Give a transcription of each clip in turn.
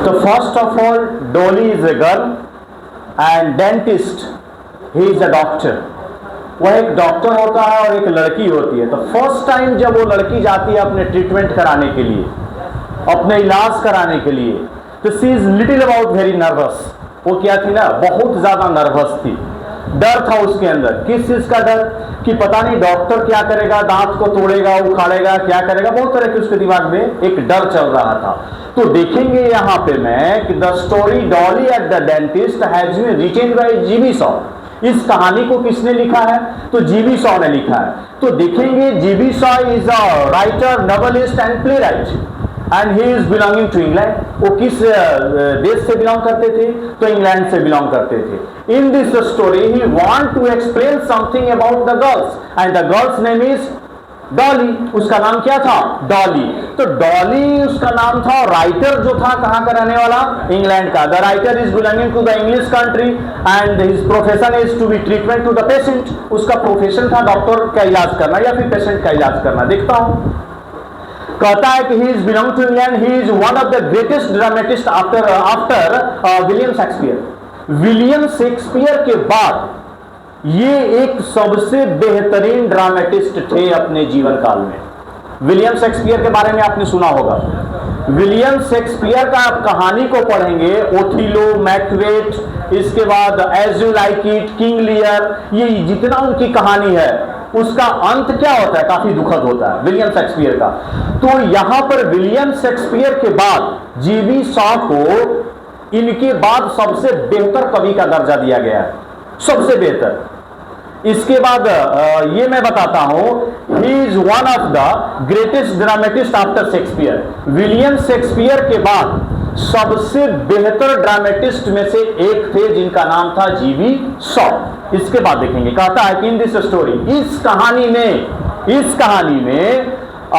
So first of all, Dolly is a girl and dentist, he is a doctor. वह एक doctor होता है और एक लड़की होती है। तो फर्स्ट टाइम जब वो लड़की जाती है अपने ट्रीटमेंट कराने के लिए, अपने इलाज कराने के लिए, तो she is little about very nervous. वो क्या थी ना, बहुत ज्यादा नर्वस थी, डर था उसके अंदर। किस चीज का डर? कि पता नहीं डॉक्टर क्या करेगा, दांत को तोड़ेगा, उखाड़ेगा, क्या करेगा, बहुत तरह के उसके दिमाग में एक डर चल रहा था। तो देखेंगे यहां पे मैं कि the story Dolly at the dentist has been written by GB Shaw. इस कहानी को किसने लिखा है? तो जीबी शॉ ने लिखा है। तो देखेंगे GB Shaw is a writer, novelist and playwright and he is belonging to England. वो किस देश से बिलोंग करते थे? तो इंग्लैंड से बिलोंग करते थे। In this story he want to explain something about the girls and the girls name is Dolly. उसका नाम क्या था? डॉली। तो डॉली उसका नाम था और राइटर जो था कहां का रहने वाला? इंग्लैंड का। The writer is belonging to the English country and his profession is to be treatment to the patient. उसका प्रोफेशन था डॉक्टर का इलाज करना या फिर पेशेंट का इलाज करना। देखता हूं, कहता है कि he is belong to England, he is one of the greatest dramatist after William Shakespeare. William Shakespeare के बाद ये एक सबसे बेहतरीन ड्रामेटिस्ट थे अपने जीवन काल में। विलियम शेक्सपियर के बारे में आपने सुना होगा। विलियम शेक्सपियर का आप कहानी को पढ़ेंगे, ओथिलो, मैकबेथ, इसके बाद as you like it, King Lear, ये जितना उनकी कहानी है उसका अंत क्या होता है? काफी दुखद होता है विलियम शेक्सपियर का। तो यहां पर विलियम शेक्सपियर के बाद जीबी शॉ को इनके बाद सबसे बेहतर कवि का दर्जा दिया गया है, सबसे बेहतर। इसके बाद ये मैं बताता हूं, ही is one of the greatest dramatist after Shakespeare. William Shakespeare के बाद सबसे बेहतर ड्रामेटिस्ट में से एक थे जिनका नाम था जीबी शॉ। इसके बाद देखेंगे, कहता है कि इन दिस स्टोरी, इस कहानी में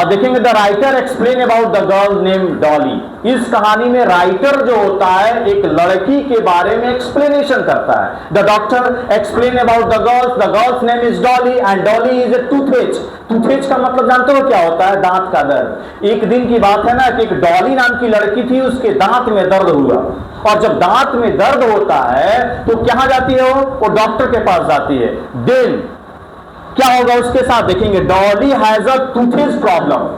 देखेंगे the writer explain about the girl name Dolly. इस कहानी में राइटर जो होता है एक लड़की के बारे में एक्सप्लेनेशन करता है। The doctor explain about the girls name is Dolly and Dolly is a toothache. Toothache का मतलब जानते हो क्या होता है? दांत का दर्द। एक दिन की बात है ना कि एक डॉली नाम की लड़की थी, उसके दांत में दर्द हुआ और जब दांत में दर्द होता है तो कहां जाती है? वो डॉक्टर के पास जाती है। देन क्या होगा उसके साथ? देखेंगे, Dolly has a toothache problem.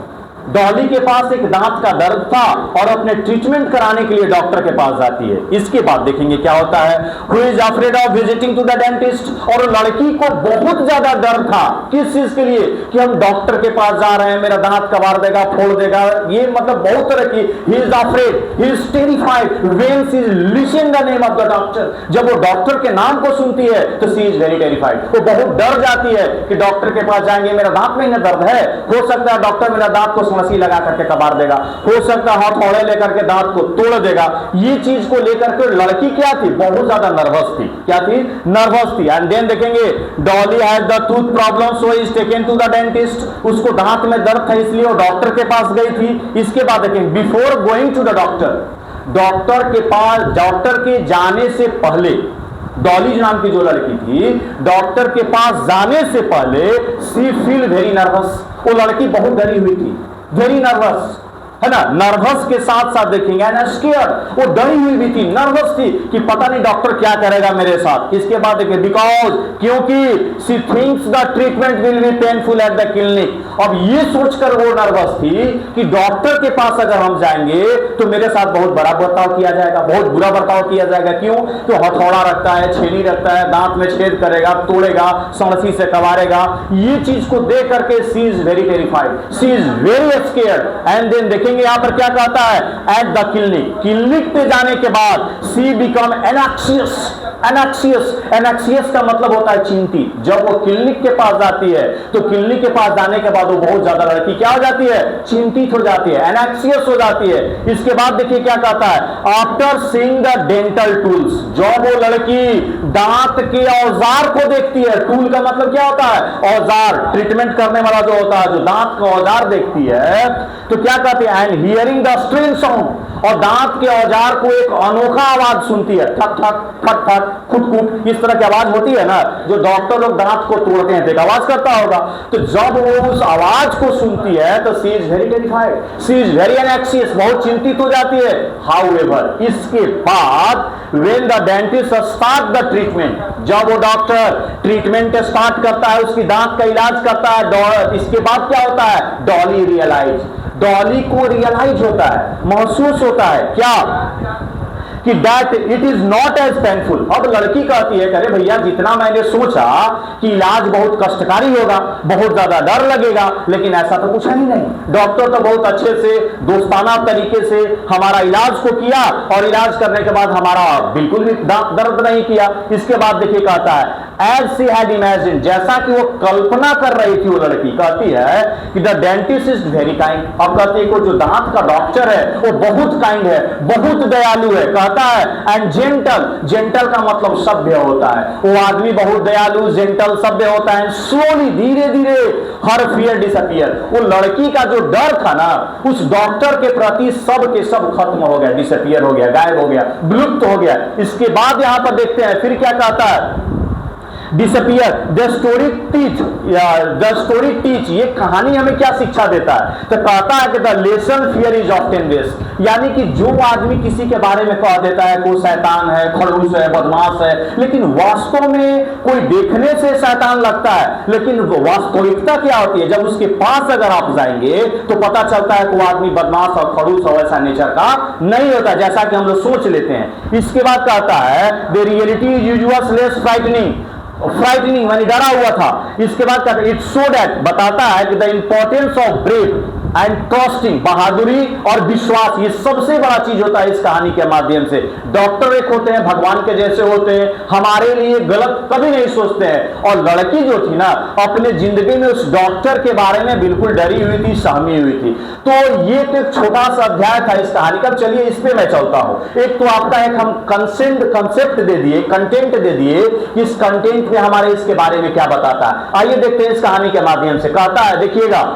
डॉली के पास एक दांत का दर्द था और अपने ट्रीटमेंट कराने के लिए डॉक्टर के पास जाती है। इसके बाद देखेंगे क्या होता है, who is afraid of visiting to the dentist. और लड़की को बहुत ज्यादा डर था, किस चीज के लिए? कि हम डॉक्टर के पास जा रहे हैं, मेरा दांत कबाड़ देगा, फोड़ देगा, ये मतलब बहुत तरह की। He is afraid, he is terrified when she listen the name of the doctor. जब वो डॉक्टर के नाम को सुनती है तो शी इज वेरी टेरिफाइड, वो बहुत डर जाती है कि डॉक्टर के पास जाएंगे, मेरा दांत में ना दर्द है, हो सकता है डॉक्टर मेरा दांत को मसी लगा करके कबाड़ देगा, हो सकता है हथौड़े लेकर के दांत को तोड़ देगा। ये चीज को लेकर के लड़की क्या थी? बहुत ज्यादा नर्वस थी। क्या थी? नर्वस थी। एंड देन देखेंगे, Dolly has the tooth problem so is taken to the dentist. उसको दांत में दर्द था इसलिए वो डॉक्टर के पास गई थी। इसके बाद देखेंगे, before going to the doctor, doctor के पास, डॉक्टर के जाने से पहले, डॉली नाम की जो लड़की थी, डॉक्टर के पास जाने से पहले सी फील वेरी नर्वस। वो लड़की बहुत डरी हुई थी, वेरी नर्वस, है ना। नर्वस के साथ साथ देखेंगे एंड स्केयर्ड, वो डरी हुई भी थी, नर्वस थी कि पता नहीं डॉक्टर क्या करेगा मेरे साथ। इसके बाद देखिए, बिकॉज, क्योंकि she thinks the treatment will be painful at the clinic. अब ये सोचकर वो नर्वस थी कि डॉक्टर के पास अगर हम जाएंगे तो मेरे साथ बहुत बड़ा बर्ताव किया जाएगा, बहुत बुरा बर्ताव किया जाएगा। क्यों? तो हथौड़ा रखता है, छेनी रखता है, दांत में छेद करेगा, तोड़ेगा, सड़सी से कबाड़ेगा। ये चीज को देख करके she is very terrified, she is very scared. And then देखेंगे यहाँ पर क्या कहता है, एट द क्लिनिक, क्लिनिक पे जाने के बाद सी बिकम एनैक्सियस। एनैक्सियस का मतलब होता है चिंती। जब वो क्लिनिक के पास जाती है तो क्लिनिक के पास जाने के बाद वो बहुत ज्यादा लड़की क्या हो जाती है? चिंतित हो जाती है, एनैक्सियस हो जाती है। इसके बाद देखिए क्या कहता है, after seeing the dental tools, जब वो लड़की दांत के औजार को देखती है, टूल का मतलब क्या होता है? औजार, ट्रीटमेंट करने वाला जो होता है, जो दांत का औजार देखती है, तो क्या कहते हैं, and hearing the strange sound, और दांत के औजार को एक अनोखा आवाज सुनती है, ठक ठक ठक ठक खुट खुट, इस तरह की आवाज होती है ना, जो डॉक्टर लोग दांत को तोड़ते हैं तो एक आवाज करता होगा। तो जब वो उस आवाज को सुनती है तो she is very terrified, she is very anxious, बहुत चिंतित हो जाती है। हाउएवर, इसके बाद when the dentist start the treatment, जब वो डॉक्टर ट्रीटमेंट स्टार्ट करता है, उसकी दांत का इलाज करता है, इसके बाद क्या होता है, डॉली रियलाइज, डॉली को रियलाइज होता है, महसूस होता है क्या, कि that it is not as painful. अब लड़की कहती है, अरे भैया जितना मैंने सोचा कि इलाज बहुत कष्टकारी होगा, बहुत ज्यादा डर लगेगा, लेकिन ऐसा तो कुछ है ही नहीं। डॉक्टर तो बहुत अच्छे से दोस्ताना तरीके से हमारा इलाज को किया, और इलाज करने के बाद हमारा बिल्कुल भी दर्द नहीं किया। इसके बाद देखिए कहता है, एज सी हैड इमेजिन, जैसा कि वो कल्पना कर रही थी, वो लड़की कहती है कि the dentist is very kind. अब कहती है कि जो दांत का डॉक्टर है वो बहुत काइंड है, बहुत दयालु है, कहता है एंड जेंटल, जेंटल का मतलब सभ्य होता है, वो आदमी बहुत दयालु जेंटल सभ्य होता है। स्लोली, धीरे धीरे हर फियर डिसअपियर, वो लड़की का जो डर था ना उस डॉक्टर के प्रति सब के सब खत्म हो गया, डिसअपियर हो गया, गायब हो गया, विलुप्त हो गया। इसके बाद यहां पर देखते हैं फिर क्या कहता है, disappear, the story teach, the story teach, ये कहानी हमें क्या शिक्षा देता है, तो कहता है कि the lesson fear is often base, यानी कि जो आदमी किसी के बारे में कह देता है कोई शैतान है, खड़ूस है, बदमाश है, लेकिन वास्तव में कोई देखने से शैतान लगता है, लेकिन वास्तविकता क्या होती है, जब उसके पास अगर आप जाएंगे तो पता चलता है कि वो आदमी बदमाश और खड़ूस और ऐसा नेचर का नहीं होता जैसा कि हम लोग सोच लेते हैं। इसके बाद कहता है the reality is usually less frightening मानी डरा हुआ था। इसके बाद कहता है इट शो दैट, बताता है कि the importance of brave and trusting, बहादुरी और विश्वास, ये सबसे बड़ा चीज होता है इस कहानी के माध्यम से। डॉक्टर एक होते हैं, भगवान के जैसे होते हैं, हमारे लिए गलत कभी नहीं सोचते हैं, और लड़की जो थी ना अपने जिंदगी में उस डॉक्टर के बारे में बिल्कुल डरी हुई थी, सहमी हुई थी। तो ये एक छोटा सा अध्याय था इस कहानी का। चलिए इस पे मैं चलता हूं। एक तो आपका एक हम कंसेप्ट दे दिए, कंटेंट दे दिए, इस कंटेंट में हमारे इसके बारे में क्या बताता है। आइए देखते हैं इस कहानी के माध्यम से। कहता है, देखिएगा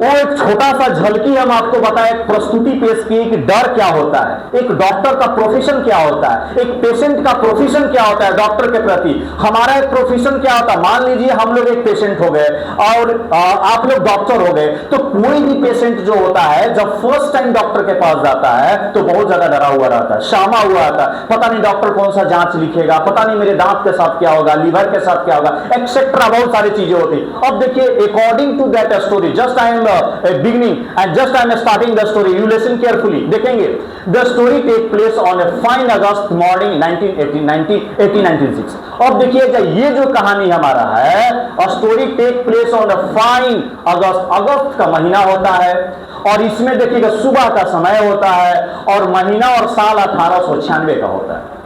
वो एक छोटा सा झलकी हम आपको बताएं, प्रस्तुति पेश की कि डर क्या होता है, एक डॉक्टर का प्रोफेशन क्या होता है, एक पेशेंट का प्रोफेशन क्या होता है डॉक्टर के प्रति। हमारा एक प्रोफेशन क्या होता है, मान लीजिए हम लोग एक पेशेंट हो गए और आप लोग डॉक्टर हो गए, तो कोई भी पेशेंट जो होता है जब फर्स्ट टाइम डॉक्टर के पास जाता है तो बहुत ज्यादा डरा हुआ रहता है, शामा हुआ रहता है, पता नहीं डॉक्टर कौन सा जांच लिखेगा, पता नहीं मेरे दांत के साथ क्या होगा, लीवर के साथ क्या होगा, एक्सेट्रा, बहुत सारी चीजें होती। अब देखिए, according to that story, just I am beginning and just I am starting the story, you listen carefully। देखेंगे, the story take place on a fine August morning 1896। अब देखिए ये जो कहानी हमारा है, story take place on a fine August, अगस्त का महीना होता है, और इसमें देखिएगा सुबह का समय होता है, और महीना और साल 1896 का होता है।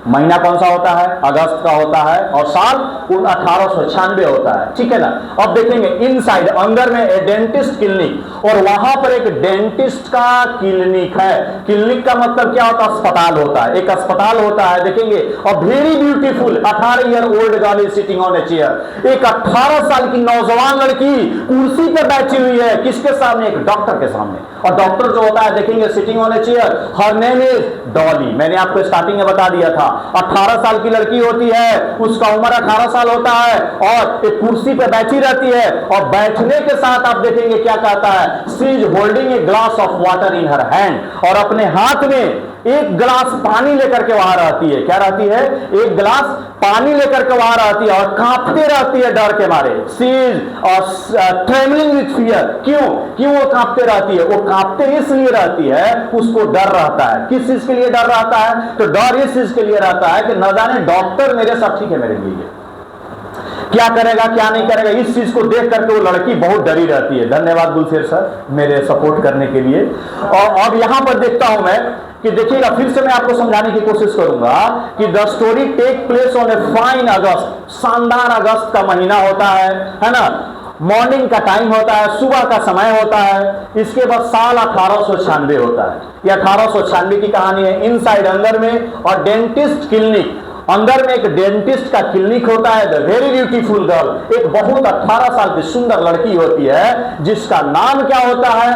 महीना कौन सा होता है, अगस्त का होता है, और साल 1896 होता है, ठीक है ना। अब देखेंगे इनसाइड, अंदर में ए डेंटिस्ट क्लिनिक, और वहां पर एक डेंटिस्ट का क्लिनिक है। क्लिनिक का मतलब क्या होता है, अस्पताल होता है, एक अस्पताल होता है। देखेंगे, और very beautiful 18 year old girl is sitting on a chair, एक 18 साल की नौजवान लड़की कुर्सी पर बैठी हुई है, किसके सामने, एक डॉक्टर के सामने। और डॉक्टर जो होता है देखेंगे sitting on a chair, her name is Dolly. मैंने आपको स्टार्टिंग में बता दिया था, 18 साल की लड़की होती है, उसका उम्र 18 साल होता है, और एक कुर्सी पे बैठी रहती है, और बैठने के साथ आप देखेंगे क्या कहता है, she is holding a glass of water in her hand, और अपने हाथ में एक गिलास पानी लेकर के वहां रहती है। क्या रहती है, एक गिलास पानी लेकर के वहां रहती है, और कांपते रहती है डर के मारे। She is trembling with fear. क्यों वो कांपते रहती है, वो कांपते इसलिए रहती है, उसको डर रहता है। किस चीज के लिए डर रहता है, तो डर इस चीज के लिए रहता है कि न जाने डॉक्टर मेरे साथ ठीक है मेरे लिए क्या करेगा क्या नहीं करेगा। इस चीज को देख करके वो लड़की बहुत डरी रहती है। धन्यवाद गुलशेर सर मेरे सपोर्ट करने के लिए। और अब यहां पर देखता हूं मैं कि देखिएगा, फिर से मैं आपको समझाने की कोशिश करूंगा कि the story take place on a fine August, शानदार अगस्त का महीना होता है ना, मॉर्निंग का टाइम होता है, सुबह का समय होता है। इसके बाद साल 1896 होता है। यह 1896 की कहानी है। इनसाइड, अंदर में, और डेंटिस्ट क्लिनिक, अंदर में एक डेंटिस्ट का क्लिनिक होता है। द वेरी ब्यूटीफुल गर्ल, एक बहुत 18 साल की सुंदर लड़की होती है, जिसका नाम क्या होता है,